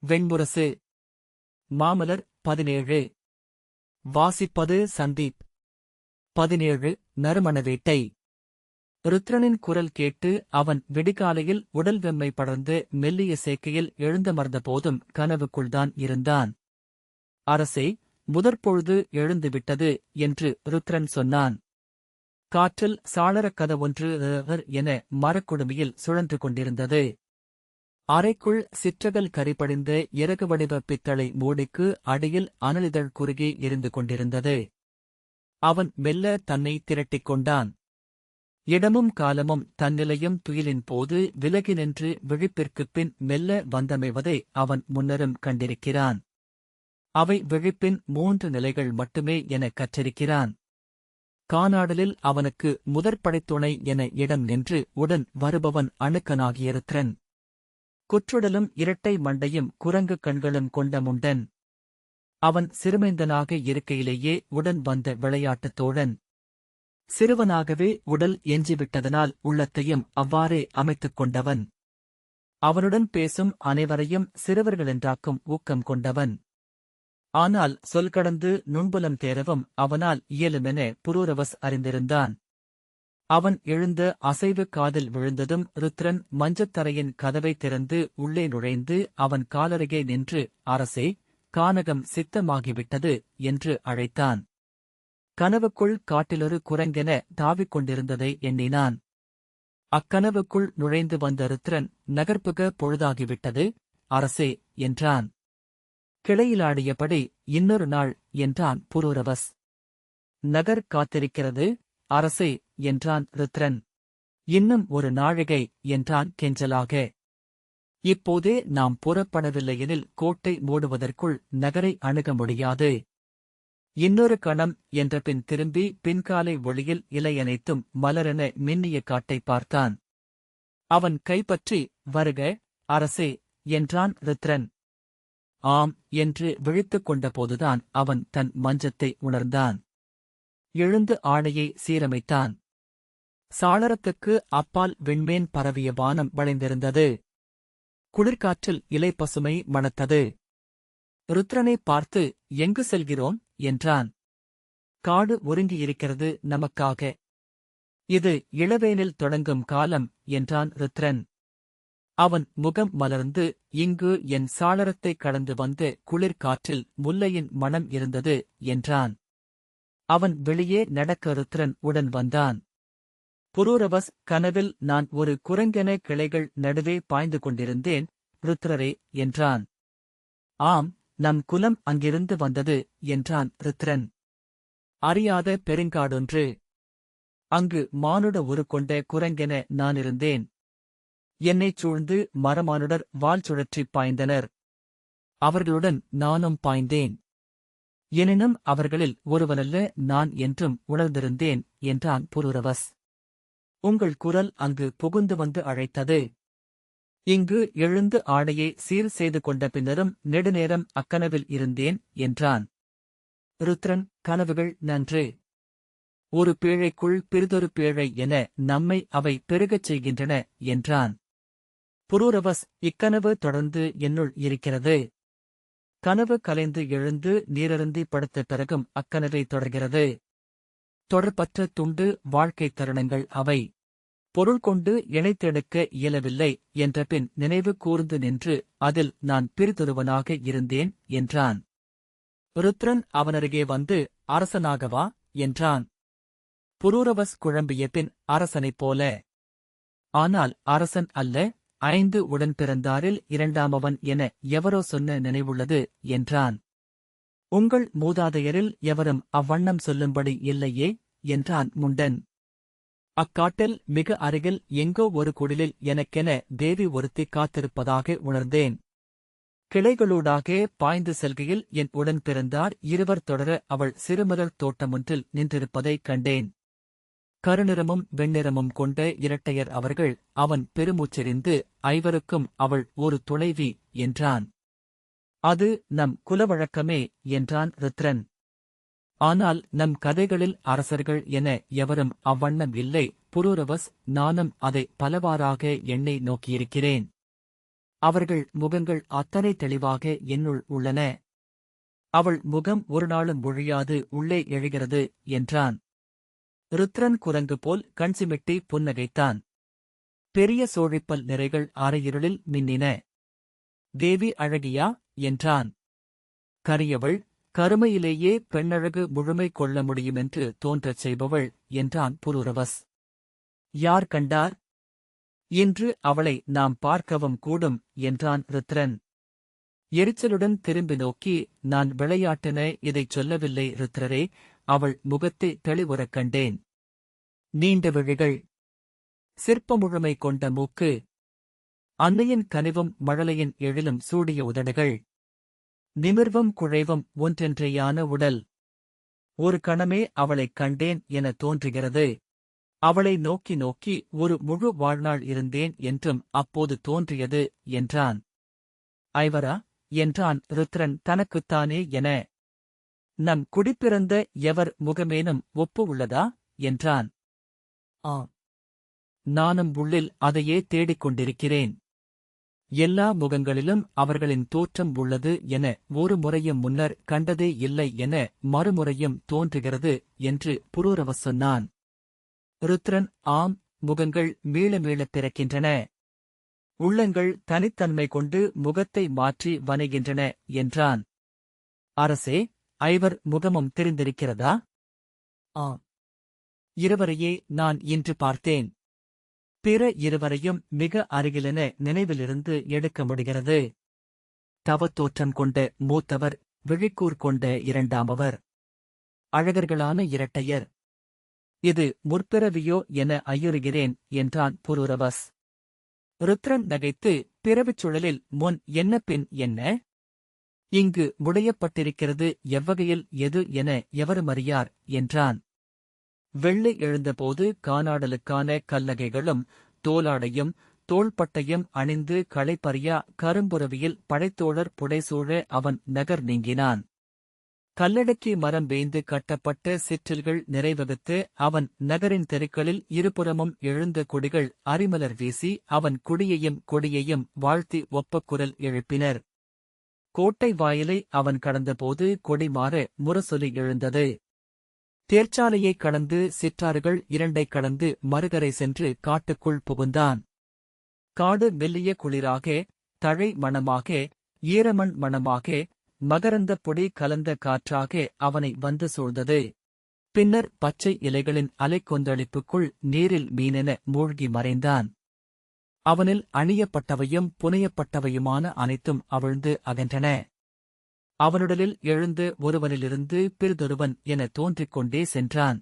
வெண்முரசு. மாமலர் 17. வாசிப்பது சந்தீப். 17. நறுமண வேட்டை. ருத்ரனின் குரல் கேட்டு அவன் விடிகாலையில் உடல் வெம்மை படர்ந்து மெல்லிய சேக்கையில் எழுந்தமர்ந்த போதும் கனவுக்குள்தான் இருந்தான். அரசே, முதற்பொழுது எழுந்துவிட்டது என்று ருத்ரன் சொன்னான். காற்றில் சாளரக் கதவொன்று என மரக்குடுமியில் சுழன்று கொண்டிருந்தது. அறைக்குள் சிற்றகல் கரிபடிந்த இறகு வடிவ பித்தளை மூடிக்கு அடியில் அனலிதழ் குறுகி எரிந்து கொண்டிருந்தது. அவன் மெல்ல தன்னை திரட்டிக் கொண்டான். இடமும் காலமும் தன்னிலையும் துயிலின் போது விலகி நின்று விழிப்பிற்குப் பின் மெல்ல வந்தமைவதை அவன் முன்னரும் கண்டிருக்கிறான். அவை விழிப்பின் 3 நிலைகள் மட்டுமே என கற்றிருக்கிறான். கானாடலில் அவனுக்கு முதற்படைத்துணை என இடம் நின்று உடன் வருபவன் அணுக்கனாகிய ருத்ரன். குற்றுடலும் இரட்டை மண்டையும் குரங்கு கண்களும் கொண்ட முண்டன். அவன் சிறுமைந்தனாக இருக்கையிலேயே உடன் வந்த விளையாட்டுத் தோழன். சிறுவனாகவே உடல் எஞ்சிவிட்டதனால் உள்ளத்தையும் அவ்வாறே அமைத்துக் கொண்டவன். அவனுடன் பேசும் அனைவரையும் சிறுவர்களென்றாக்கும் ஊக்கம் கொண்டவன். ஆனால் சொல் கடந்து நுண்புலம் தேரவும் அவனால் இயலுமென புரூரவஸ் அறிந்திருந்தான். அவன் எழுந்த அசைவு காதில் விழுந்ததும் ருத்ரன் மஞ்சத்தரையின் கதவை திறந்து உள்ளே நுழைந்து அவன் காலருகே நின்று, அரசே, கானகம் சித்தமாகிவிட்டது என்று அழைத்தான். கனவுக்குள் காட்டிலொரு குரங்கென தாவிக் கொண்டிருந்ததை எண்ணினான். அக்கனவுக்குள் நுழைந்து வந்த ருத்ரன், நகர்ப்புக பொழுதாகிவிட்டது, அரசே என்றான். கிளையிலாடியபடி, இன்னொரு நாள் என்றான் புரூரவஸ். நகர் காத்திருக்கிறது, அரசே என்றான் ருத்ரன். இன்னும் ஒரு நாழிகை என்றான் கெஞ்சலாக. இப்போதே நாம் புறப்படவில்லையெனில் கோட்டை மூடுவதற்குள் நகரை அணுக முடியாது. இன்னொரு கணம் என்றபின் திரும்பி பின்காலை ஒளியில் இலையனைத்தும் மலரென மின்னிய காட்டை பார்த்தான். அவன் கைப்பற்றி, வருக, அரசே என்றான் ருத்ரன். ஆம் என்று விழித்துக் கொண்டபோதுதான் அவன் தன் மஞ்சத்தை உணர்ந்தான். எழுந்து ஆடையை சீரமைத்தான். சாளரத்துக்கு அப்பால் விண்மேன் பரவிய வானம் வளைந்திருந்தது. குளிர்காற்றில் இலை பசுமை மணத்தது. ருத்ரனை பார்த்து, எங்கு செல்கிறோம் என்றான். காடு ஒருங்கியிருக்கிறது நமக்காக. இது இளவேனில் தொடங்கும் காலம் என்றான் ருத்ரன். அவன் முகம் மலர்ந்து, இங்கு என் சாளரத்தைக் கடந்து வந்து குளிர்காற்றில் முல்லையின் மணம் இருந்தது என்றான். அவன் வெளியே நடக்க ருத்ரன் உடன் வந்தான். புரூரவஸ், கனவில் நான் ஒரு குரங்கென கிளைகள் நடுவே பாய்ந்து கொண்டிருந்தேன், ருத்ரரே என்றான். ஆம், நம் குலம் அங்கிருந்து வந்தது என்றான் ருத்ரன். அறியாத பெருங்காடொன்று. அங்கு மானுட உரு கொண்ட குரங்கென நானிருந்தேன். என்னைச் சூழ்ந்து மரமானுடர் வாள் சுழற்றிப் பாய்ந்தனர். அவர்களுடன் நானும் பாய்ந்தேன். எனினும் அவர்களில் ஒருவனல்ல நான் என்றும் உணர்ந்திருந்தேன் என்றான் புரூரவஸ். உங்கள் குரல் அங்கு புகுந்து வந்து அழைத்தது. இங்கு எழுந்து ஆடையை சீர் செய்து கொண்ட பின்னரும் நெடுநேரம் அக்கனவில் இருந்தேன் என்றான். ருத்ரன், கனவுகள் நன்று. ஒரு பேழைக்குள் பிறிதொரு பேழை என நம்மை அவை பெருகச் செய்கின்றன என்றான். புரூரவஸ், இக்கனவு தொடர்ந்து என்னுள் இருக்கிறது. கனவு கலைந்து எழுந்து நீரருந்தி படுத்த பிறகும் அக்கனவை தொடர்கிறது. தொடர்பற்ற துண்டு வாழ்க்கைத் தருணங்கள் அவை. பொருள் கொண்டு இணைத்தெடுக்க இயலவில்லை என்றபின் நினைவு கூர்ந்து நின்று அதில் நான் பிறிதொருவனாக இருந்தேன் என்றான். ருத்ரன் அவனருகே வந்து, அரசனாகவா என்றான். புரூரவஸ் குழம்பிய பின், அரசனைப் போல. ஆனால் அரசன் அல்ல, 5 உடன் பிறந்தாரில் 2ஆமவன் என எவரோ சொன்ன நினைவுள்ளது என்றான். உங்கள் மூதாதையரில் எவரும் அவ்வண்ணம் சொல்லும்படி இல்லையே என்றான் முண்டன். அக்காட்டில் மிக அருகில் எங்கோ ஒரு குடிலில் எனக்கென தேவி ஒருத்தி காத்திருப்பதாக உணர்ந்தேன். கிளைகளூடாக பாய்ந்து செல்கையில் என் உடன் பிறந்தார் 2 தொடர அவள் சிறுமலர் தோட்டமொன்றில் நின்றிருப்பதைக் கண்டேன். கருநிறமும் வெண்ணிறமும் கொண்ட இரட்டையர் அவர்கள். அவன் பெருமூச்செறிந்து, 5ருக்கும் அவள் ஒரு துணைவி என்றான். அது நம் குலவழக்கமே என்றான் ருத்ரன். ஆனால் நம் கதைகளில் அரசர்கள் என எவரும் அவ்வண்ணம் இல்லை புரூரவஸ். நானும் அதை பலவாறாக எண்ணி நோக்கியிருக்கிறேன். அவர்கள் முகங்கள் அத்தனை தெளிவாக என்னுள் உள்ளன. அவள் முகம் ஒரு நாளும் ஒழியாது உள்ளே எழுகிறது என்றான். ருத்ரன் குரங்கு போல் கண் சிமிட்டி புன்னகைத்தான். பெரிய சோழிப்பல் நிறைகள் அரையிருளில் மின்னின. தேவி அழகியா என்றான். கரியவள், கருமையிலேயே பெண்ணழகு முழுமை கொள்ள முடியுமென்று தோன்றச் செய்பவள் என்றான் புரூரவஸ். யார் கண்டார்? இன்று அவளை நாம் பார்க்கவும் கூடும் என்றான் ருத்ரன். எரிச்சலுடன் திரும்பி நோக்கி, நான் விளையாட்டென இதைச் சொல்லவில்லை ருத்ரரே, அவள் முகத்தை தெளிவுறக் கண்டேன். நீண்ட விழிகள், சிற்பமுழுமை கொண்ட மூக்கு, அன்னையின் கனிவும் மழலையின் எழிலும் சூடிய உதடுகள், நிமிர்வும் குழைவும் ஒன்றென்றேயான உடல். ஒரு கணமே அவளைக் கண்டேன் என தோன்றுகிறது. அவளை நோக்கி நோக்கி ஒரு முழு வாழ்நாள் இருந்தேன் என்றும் அப்போது தோன்றியது என்றான். ஐவரா என்றான் ருத்ரன் தனக்குத்தானே என. நம் குடிப்பிறந்த எவர் முகமேனும் ஒப்பு உள்ளதா என்றான். ஆம், நானும் உள்ளில் அதையே தேடிக் கொண்டிருக்கிறேன். எல்லா முகங்களிலும் அவர்களின் தோற்றம் உள்ளது என ஒரு முறையும் முன்னர் கண்டதே இல்லை என மறுமுறையும் தோன்றுகிறது என்று புரூரவஸ் சொன்னான். ருத்ரன், ஆம், முகங்கள் மீள மீளப் பிறக்கின்றன. உள்ளங்கள் தனித்தன்மை கொண்டு முகத்தை மாற்றி வனைகின்றன என்றான். அரசே, ஐவர் முகமும் தெரிந்திருக்கிறதா? ஆம், இருவரையே நான் இன்று பார்த்தேன். பிற இருவரையும் மிக அருகிலென நினைவிலிருந்து எடுக்க முடிகிறது. தவத்தோற்றம் கொண்ட மூத்தவர், விழிக்கூர் கொண்ட இரண்டாமவர். அழகர்களான இரட்டையர். இது முற்பிறவியோ என ஐயுறுகிறேன் என்றான் புரூரவஸ். ருத்ரன் நகைத்து, பிறவிச் சுழலில் முன் என்ன பின் என்ன? இங்கு முடையப்பட்டிருக்கிறது எவ்வகையில் எது என எவரும் அறியார் என்றான். வெள்ளை எழுந்தபோது காணாடலுக்கான கல்லகைகளும் தோலாடையும் தோள்பட்டையும் அணிந்து களைப்பறியா கரும்புறவியில் படைத்தோழர் புடைசூழ அவன் நகர் நீங்கினான். கல்லடக்கி மரம் வேய்ந்து கட்டப்பட்ட சிற்றில்கள் நிறைவகுத்து அவன் நகரின் தெருக்களில் இருபுறமும் எழுந்த கொடிகள் அரிமலர் வீசி அவன் கொடியையும் வாழ்த்தி ஒப்பக் குரல் எழுப்பினர். கோட்டை வாயிலை அவன் கடந்தபோது கொடிமாற முரசொலி எழுந்தது. தேர்ச்சாலையைக் கடந்து சிற்றாறுகள் இரண்டைக் கடந்து மறுகரை சென்று காட்டுக்குள் புகுந்தான். காடு மெல்லிய குளிராக, தழை மணமாக, ஈரமண் மணமாக, மகரந்தப் பொடி கலந்த காற்றாக அவனை வந்து சூழ்ந்தது. பின்னர் பச்சை இலைகளின் அலைக்கொந்தளிப்புக்குள் நீரில் மீனென மூழ்கி மறைந்தான். அவனில் அணியப்பட்டவையும் புனையப்பட்டவையுமான அனைத்தும் அவிழ்ந்து அகன்றன. அவனுடலில் எழுந்து ஒருவனிலிருந்து பிறிதொருவன் என தோன்றிக் கொண்டே சென்றான்.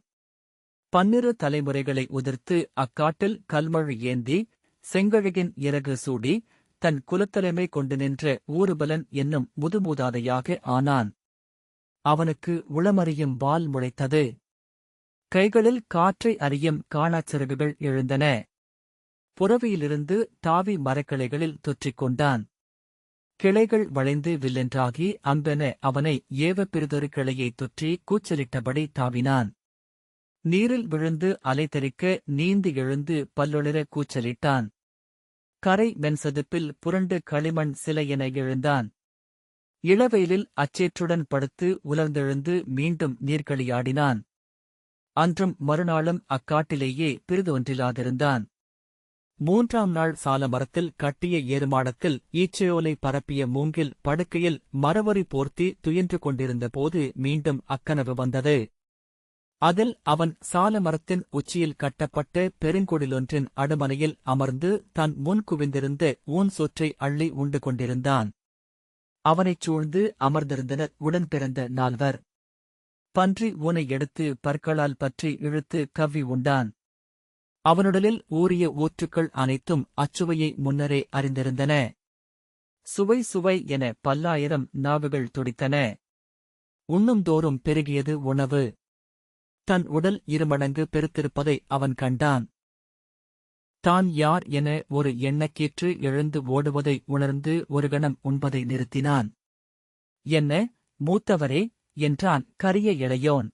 12 தலைமுறைகளை உதிர்த்து அக்காட்டில் கல்மழு ஏந்தி, செங்கழுகின் இறகு சூடி, தன் குலத்தலைமை கொண்டு நின்ற ஊருபலன் என்னும் முதுமூதாதையாக ஆனான். அவனுக்கு உளமறியும் வால் முளைத்தது. கைகளில் காற்றை அறியும் காணாச்சிறகுகள் எழுந்தன. புறவியிலிருந்து தாவி மரக்கிளைகளில் தொற்றிக் கொண்டான். கிளைகள் வளைந்து வில்லென்றாகி அம்பென அவனை ஏவ பிறிதொரு கிளையைத் தொற்றி கூச்சலிட்டபடி தாவினான். நீரில் விழுந்து அலைதெறிக்க நீந்தி எழுந்து பல்லொளிர கூச்சலிட்டான். கரை மென்சதுப்பில் புரண்டு களிமண் சிலையென எழுந்தான். இளவெயிலில் அச்சேற்றுடன் படுத்து உலர்ந்தெழுந்து மீண்டும் நீர்களியாடினான். அன்றும் மறுநாளும் அக்காட்டிலேயே பிறிதொன்றிலாதிருந்தான். 3ஆம் நாள் சால மரத்தில் கட்டிய ஏறுமாடத்தில் ஈச்சையோலை பரப்பிய மூங்கில் படுக்கையில் மரவரி போர்த்தி துயின்று கொண்டிருந்த போது மீண்டும் அக்கனவு வந்தது. அதில் அவன் சால மரத்தின் உச்சியில் கட்டப்பட்ட பெருங்குடிலொன்றின் அடுமனையில் அமர்ந்து தன் முன் குவிந்திருந்த ஊன் சொற்றை அள்ளி உண்டு கொண்டிருந்தான். அவனைச் சூழ்ந்து அமர்ந்திருந்தனர் உடன் பிறந்த 4. பன்றி ஊனை எடுத்து பற்களால் பற்றி இழுத்து கவ்வி உண்டான். அவனுடலில் ஊறிய ஊற்றுக்கள் அனைத்தும் அச்சுவையை முன்னரே அறிந்திருந்தன. சுவை சுவை என 10,000 நாவுகள் துடித்தன. உண்ணும்தோறும் பெருகியது உணவு. தன் உடல் 2 மடங்கு பெருத்திருப்பதை அவன் கண்டான். தான் யார் என ஒரு எண்ணக்கீற்று எழுந்து ஓடுவதை உணர்ந்து ஒரு கணம் உண்பதை நிறுத்தினான். என்ன, மூத்தவரே என்றான் கரிய இளையோன்.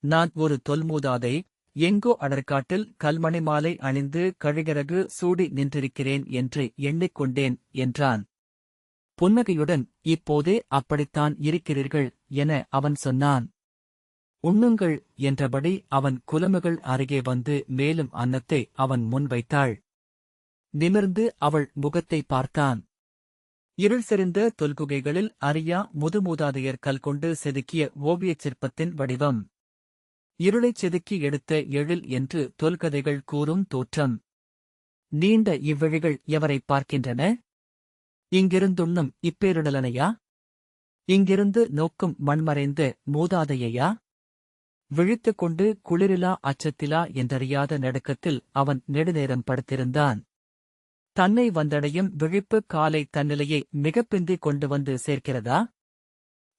நான் ஒரு தொல்மூதாதை, எங்கோ அடர்காட்டில் கல்மணி மாலை அணிந்து கழிகரகு சூடி நின்றிருக்கிறேன் என்று எண்ணிக்கொண்டேன் என்றான். புன்னகையுடன், இப்போதே அப்படித்தான் இருக்கிறீர்கள் என அவன் சொன்னான். உண்ணுங்கள் என்றபடி அவன் குலமுகள் அருகே வந்து மேலும் அன்னத்தை அவன் முன் வைத்தாள். நிமிர்ந்து அவள் முகத்தை பார்த்தான். இருள் செறிந்த தொல்குகைகளில் அறியா முதுமூதாதையர் கல் கொண்டு செதுக்கிய ஓவியச் சிற்பத்தின் வடிவம். இருளைச் செதுக்கி எடுத்த எழில் என்று தொல்கதைகள் கூறும் தோற்றம். நீண்ட இவ்விழிகள் எவரைப் பார்க்கின்றன? இங்கிருந்துண்ணும் இப்பேரிடலனையா? இங்கிருந்து நோக்கும் மண்மறைந்த மூதாதையையா? விழித்துக் கொண்டு குளிரிலா அச்சத்திலா என்றறியாத நடுக்கத்தில் அவன் நெடுநேரம் படுத்திருந்தான். தன்னை வந்தடையும் விழிப்பு காலை தன்னிலையை மிகப்பிந்திக் கொண்டு வந்து சேர்க்கிறதா?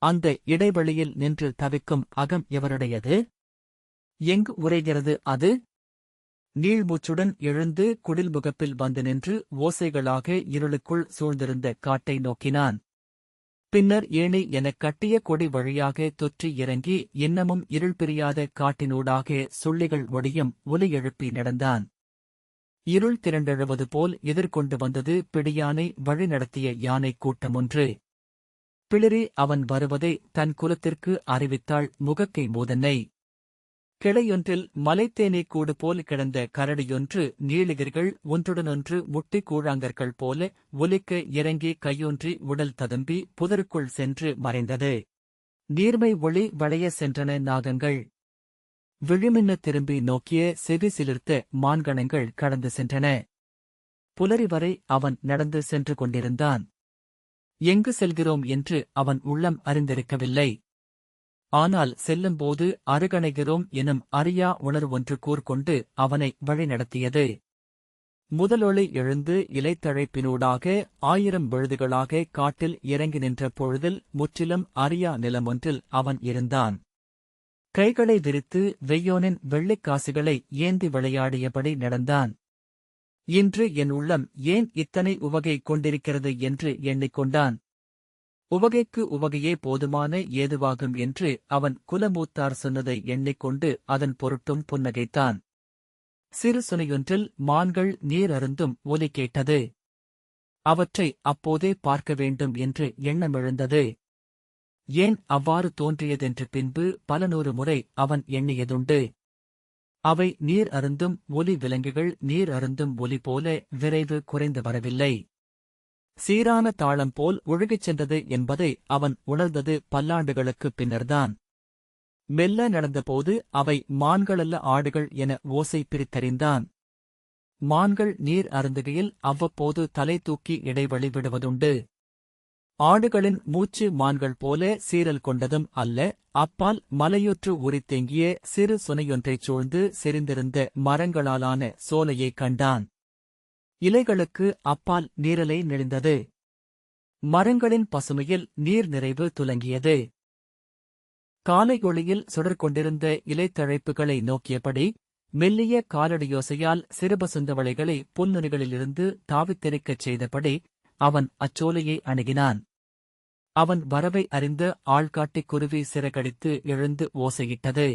அந்த இடைவெளியில் நின்று தவிக்கும் அகம் எவருடையது? எங்கு உறைகிறது அது? நீள்மூச்சுடன் எழுந்து குடில்முகப்பில் வந்து நின்று ஓசைகளாக இருளுக்குள் சூழ்ந்திருந்த காட்டை நோக்கினான். பின்னர் ஏணி எனக் கட்டிய கொடி வழியாக தொற்றி இறங்கி இன்னமும் இருள் பிரியாத காட்டினூடாக சுள்ளிகள் ஒடியும் ஒலி எழுப்பி நடந்தான். இருள் திரண்டெழுவது போல் எதிர்கொண்டு வந்தது பிடியானை வழிநடத்திய யானைக் கூட்டமொன்று. பிளிரி அவன் வருவதை தன் குலத்திற்கு அறிவித்தாள் முகக்கை மூதன்னை. கிளையொன்றில் மலைத்தேனீ கூடு போல் கிடந்த கரடியொன்று நீளிகிர்கள் ஒன்றுடனொன்று முட்டிக் கூழாங்கற்கள் போல ஒலிக்க இறங்கி கையொன்றி உடல் ததும்பி புதருக்குள் சென்று மறைந்தது. நீர்மை ஒளி வளைய சென்றன நாகங்கள். விழிமின்ன திரும்பி நோக்கிய செவி சிலிர்த்த மான்கணங்கள் கடந்து சென்றன. புலரி வரை அவன் நடந்து சென்று கொண்டிருந்தான். எங்கு செல்கிறோம் என்று அவன் உள்ளம் அறிந்திருக்கவில்லை. ஆனால் செல்லும்போது அருகணைகிறோம் எனும் அறியா உணர்வொன்று கூர்கொண்டு அவனை வழிநடத்தியது. முதலொளி எழுந்து இலைத்தழைப்பினூடாக 1000 விழுதுகளாக காட்டில் இறங்கி நின்ற பொழுதில் முற்றிலும் அறியா நிலமொன்றில் அவன் இருந்தான். கைகளை விரித்து வெய்யோனின் வெள்ளிக்காசுகளை ஏந்தி விளையாடியபடி நடந்தான். இன்று என் உள்ளம் ஏன் இத்தனை உவகை கொண்டிருக்கிறது என்று எண்ணிக்கொண்டான். உவகைக்கு உவகையே போதுமான ஏதுவாகும் என்று அவன் குலமூத்தார் சொன்னதை எண்ணிக்கொண்டு அதன் பொருட்டும் புன்னகைத்தான். சிறு சுனையொன்றில் மான்கள் நீர் அருந்தும் ஒலி கேட்டது. அவற்றை அப்போதே பார்க்க வேண்டும் என்று எண்ணமெழுந்தது. ஏன் அவ்வாறு தோன்றியதென்று பின்பு பல நூறு முறை அவன் எண்ணியதுண்டு. அவை நீர் அருந்தும் ஒலி விலங்குகள் நீர் அருந்தும் ஒலி போல விரைவு குறைந்து வரவில்லை. சீரான தாளம் போல் ஒழுகிச் சென்றது என்பதை அவன் உணர்ந்தது பல்லாண்டுகளுக்குப் பின்னர்தான். மெல்ல நடந்தபோது அவை மான்களல்ல ஆடுகள் என ஓசை பிரித்தறிந்தான். மான்கள் நீர் அருந்துகையில் அவ்வப்போது தலை தூக்கி இடைவெளி விடுவதுண்டு. ஆடுகளின் மூச்சு மான்கள் போல சீரல் கொண்டதும் அல்ல. அப்பால் மலையுற்று உரித்தேங்கிய சிறு சுனையொன்றைச் சூழ்ந்து செறிந்திருந்த மரங்களாலான சோலையைக் கண்டான். இலைகளுக்கு அப்பால் நீரலை நெளிந்தது. மரங்களின் பசுமையில் நீர் நிறைவு துலங்கியது. காலை ஒளியில் சுடர்கொண்டிருந்த இலைத்தழைப்புகளை நோக்கியபடி மெல்லிய காலடியோசையால் சிறுபசுந்தவளைகளை புல்நுனிகளிலிருந்து தாவித்தெரிக்கச் செய்தபடி அவன் அச்சோலையை அணுகினான். அவன் வரவை அறிந்த ஆள்காட்டிக் குருவி சிறகடித்து எழுந்து ஓசையிட்டது.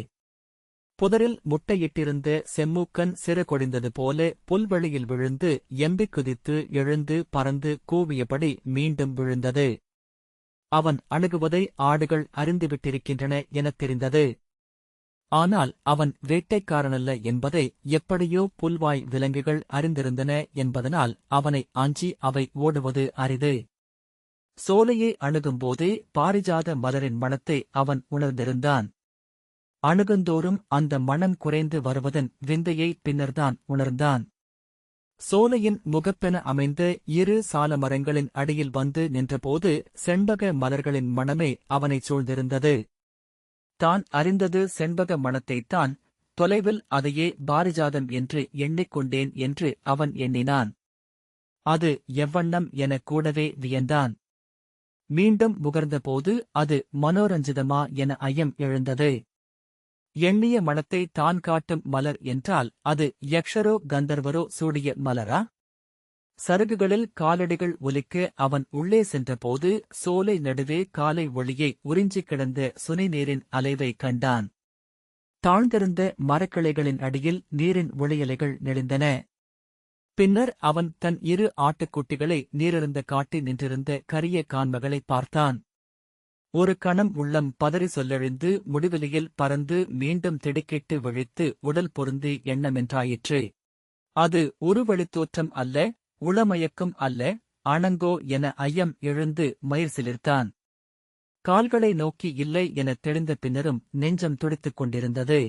புதரில் முட்டையிட்டிருந்த செம்மூக்கன் சிறகொடிந்தது போல புல்வெளியில் விழுந்து எம்பிக் குதித்து எழுந்து பறந்து கூவியபடி மீண்டும் விழுந்தது. அவன் அணுகுவதை ஆடுகள் அறிந்துவிட்டிருக்கின்றன எனத் தெரிந்தது. ஆனால் அவன் வேட்டைக்காரனல்ல என்பதை எப்படியோ புல்வாய் விலங்குகள் அறிந்திருந்தன என்பதனால் அவனை அஞ்சி அவை ஓடுவது அரிது. சோலையை அணுகும்போதே பாரிஜாத மலரின் மணத்தை அவன் உணர்ந்திருந்தான். அணுகுந்தோறும் அந்த மணம் குறைந்து வருவதன் விந்தையை பின்னர்தான் உணர்ந்தான். சோலையின் முகப்பென அமைந்த 2 சால மரங்களின் அடியில் வந்து நின்றபோது செண்பக மலர்களின் மணமே அவனைச் சூழ்ந்திருந்தது. தான் அறிந்தது செண்பக மணத்தைத்தான், தொலைவில் அதையே பாரிஜாதம் என்று எண்ணிக்கொண்டேன் என்று அவன் எண்ணினான். அது எவ்வண்ணம் எனக் கூடவே வியந்தான். மீண்டும் முகர்ந்தபோது அது மனோரஞ்சிதமா என ஐயம் எழுந்தது. எண்ணிய மணத்தை தான் காட்டும் மலர் என்றால் அது யக்ஷரோ கந்தர்வரோ சூடிய மலரா? சருகுகளில் காலடிகள் ஒலிக்க அவன் உள்ளே சென்றபோது சோலை நடுவே காலை ஒளியை உறிஞ்சிக் கிடந்த சுனைநீரின் அலைவை கண்டான். தாழ்ந்திருந்த மரக்கிளைகளின் அடியில் நீரின் ஒளியலைகள் நெளிந்தன. பின்னர் அவன் தன் 2 ஆட்டுக்குட்டிகளை நீரிருந்த காட்டில் நின்றிருந்த கரிய கான்மகளை பார்த்தான். ஒரு கணம் உள்ளம் பதறி சொல்லெழுந்து முடிவெளியில் பறந்து மீண்டும் திடுக்கிட்டு விழித்து உடல் பொருந்தி எண்ணமென்றாயிற்று. அது உருவெளித்தோற்றம் அல்ல, உளமயக்கம் அல்ல, அணங்கோ என ஐயம் எழுந்து மயிர் சிலிர்த்தான். கால்களை நோக்கி இல்லை எனத் தெளிந்த பின்னரும் நெஞ்சம் துடித்துக் கொண்டிருந்தது.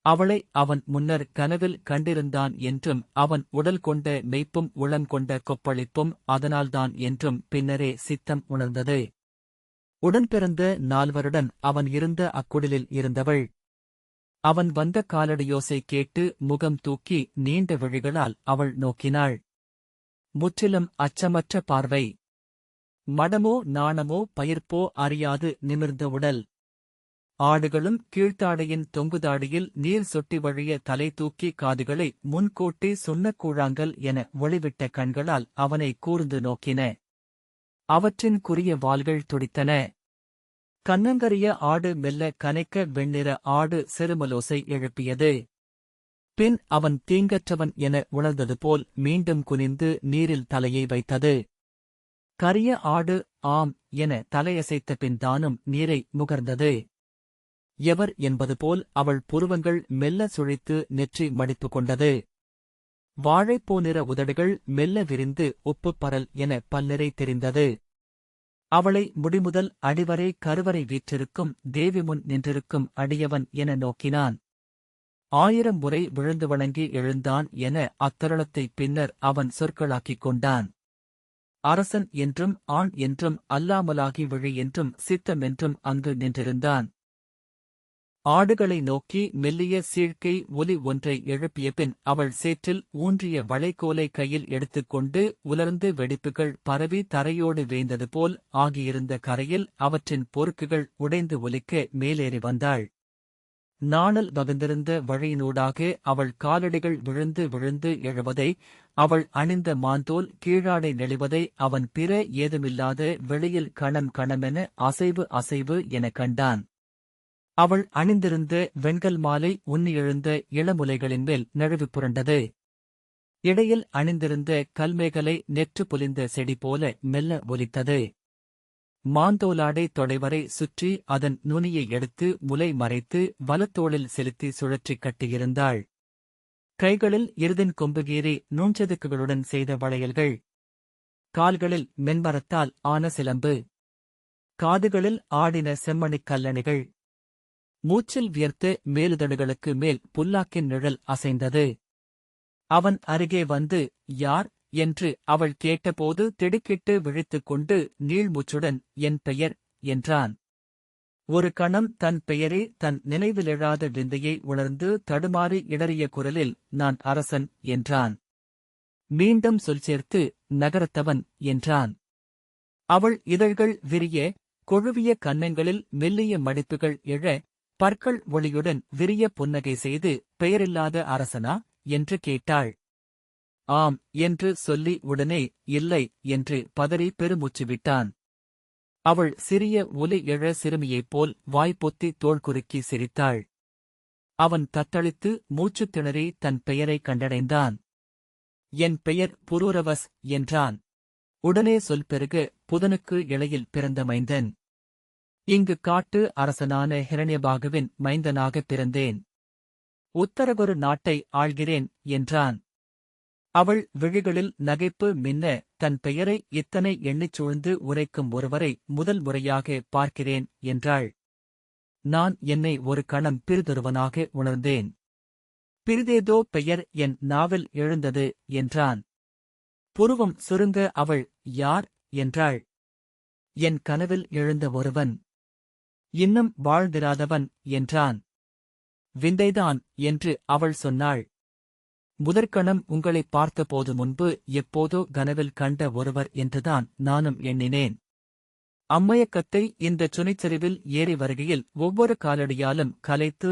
அவளை அவன் முன்னர் கனவில் கண்டிருந்தான் என்றும் அவன் உடல் கொண்ட மெய்ப்பும் உளங்கொண்ட கொப்பளிப்பும் அதனால்தான் என்றும் பின்னரே சித்தம் உணர்ந்தது. உடன்பிறந்த 4 அவன் இருந்த அக்குடிலில் இருந்தவள். அவன் வந்த காலடியோசை கேட்டு முகம் தூக்கி நீண்ட விழிகளால் அவள் நோக்கினாள். முற்றிலும் அச்சமற்ற பார்வை. மடமோ நாணமோ பயிர்ப்போ அறியாது நிமிர்ந்த உடல். ஆடுகளும் கீழ்த்தாடையின் தொங்குதாடியில் நீர் சொட்டி வழிய தலை தூக்கி காதுகளை முன்கூட்டி சொன்ன கூழாங்கல் என ஒளிவிட்ட கண்களால் அவனை கூர்ந்து நோக்கின. அவற்றின் குறிய வால்கள் துடித்தன. கன்னங்கரிய ஆடு மெல்ல கனைக்க வெண்ணிற ஆடு செருமலோசை எழுப்பியது. பின் அவன் தீங்கற்றவன் என உணர்ந்தது போல் மீண்டும் குனிந்து நீரில் தலையை வைத்தது. கரிய ஆடு ஆம் என தலையசைத்த பின் தானும் நீரை முகர்ந்தது. எவர் என்பது போல் அவள் புருவங்கள் மெல்ல சுழித்து நெற்றி மடிப்பு கொண்டது. வாழைப்பூ நிற உதடுகள் மெல்ல விரிந்து உப்புப் பரல் என பல்நிறை தெரிந்தது. அவளை முடிமுதல் அடிவரை கருவறை வீற்றிருக்கும் தேவி முன் நின்றிருக்கும் அடியவன் என நோக்கினான். 1000 முறை விழுந்து வணங்கி எழுந்தான் என அத்தருணத்தை பின்னர் அவன் சொற்களாக்கிக் கொண்டான். அரசன் என்றும் ஆண் என்றும் அல்லாமலாகி விழி என்றும் சித்தமென்றும் அங்கு நின்றிருந்தான். ஆடுகளை நோக்கி மெல்லிய சீழ்க்கை ஒலி ஒன்றை எழுப்பியபின் அவள் சேற்றில் ஊன்றிய வளைகோலை கையில் எடுத்துக்கொண்டு உலர்ந்து வெடிப்புகள் பரவி தரையோடு வேய்ந்தது போல் ஆகியிருந்த கரையில் அவற்றின் பொறுக்குகள் உடைந்து ஒலிக்க மேலேறி வந்தாள். நாணல் வகுந்திருந்த வழியினூடாக அவள் காலடிகள் விழுந்து விழுந்து எழுவதை, அவள் அணிந்த மாந்தோல் கீழாடை நெளிவதை அவன் பிற ஏதுமில்லாத வெளியில் கணம் கணமென அசைவு அசைவு எனக் கண்டான். அவள் அணிந்திருந்த வெண்கல் மாலை உன்னி எழுந்த இளமுலைகளின் மேல் நழுவி புரண்டது. இடையில் அணிந்திருந்த கல்மேகலை நெற்று பொலிந்த செடி போல மெல்ல ஒலித்தது. மாந்தோலாடை தொடைவரை சுற்றி அதன் நுனியை எடுத்து முலை மறைத்து வலத்தோளில் செலுத்தி சுழற்றிக் கட்டியிருந்தாள். கைகளில் இருதின் கொம்புகீறி நுண்செதுக்குகளுடன் செய்த வளையல்கள். கால்களில் மென்மரத்தால் ஆன சிலம்பு. காதுகளில் ஆடின செம்மணிக் கல்லணிகள். மூச்சில் வியர்த்த மேலுதடுகளுக்கு மேல் புல்லாக்கின் நிழல் அசைந்தது. அவன் அருகே வந்து யார் என்று அவள் கேட்டபோது திடுக்கிட்டு விழித்துக் கொண்டு நீள்மூச்சுடன் என் பெயர் என்றான். ஒரு கணம் தன் பெயரே தன் நினைவிலெழாத விந்தையை உணர்ந்து தடுமாறி இடறிய குரலில் நான் அரசன் என்றான். மீண்டும் சொல் சேர்த்து நகரத்தவன் என்றான். அவள் இதழ்கள் விரிய, கொழுவிய கன்னங்களில் மெல்லிய மடிப்புகள் எழ, பற்கள் ஒளியுடன் விரிய புன்னகை செய்து பெயரில்லாத அரசனா என்று கேட்டாள். ஆம் என்று சொல்லி உடனே இல்லை என்று பதறி பெருமூச்சு விட்டான். அவள் சிறிய ஒலி எழ சிறுமியைப் போல் வாய்ப்பொத்தி தோள் குறுக்கி சிரித்தாள். அவன் தத்தளித்து மூச்சுத் திணறி தன் பெயரை கண்டடைந்தான். என் பெயர் புரூரவஸ் என்றான். உடனே சொல் பெருக புதனுக்கு இளையில் பிறந்த மைந்தன். இங்கு காட்டு அரசனான ஹிரண்யபாகுவின் மைந்தனாகப் பிறந்தேன். உத்தரகொரு நாட்டை ஆள்கிறேன் என்றான். அவள் விழிகளில் நகைப்பு மின்ன தன் பெயரை இத்தனை எண்ணிச் சூழ்ந்து உரைக்கும் ஒருவரை முதல் முறையாக பார்க்கிறேன் என்றாள். நான் என்னை ஒரு கணம் பிறிதொருவனாக உணர்ந்தேன். பிறிதேதோ பெயர் என் நாவில் எழுந்தது என்றான். புருவம் சுருங்க அவள் யார் என்றாள். என் கனவில் எழுந்த ஒருவன். இன்னும் வாழ்ந்திராதவன் என்றான். விந்தைதான் என்று அவள் சொன்னாள். முதற்கணம் உங்களைப் பார்த்தபோது முன்பு எப்போதோ கனவில் கண்ட ஒருவர் என்றுதான் நானும் எண்ணினேன். அம்மயக்கத்தை இந்தச் சுனைச்சரிவில் ஏறி வருகையில் ஒவ்வொரு காலடியாலும் கலைத்து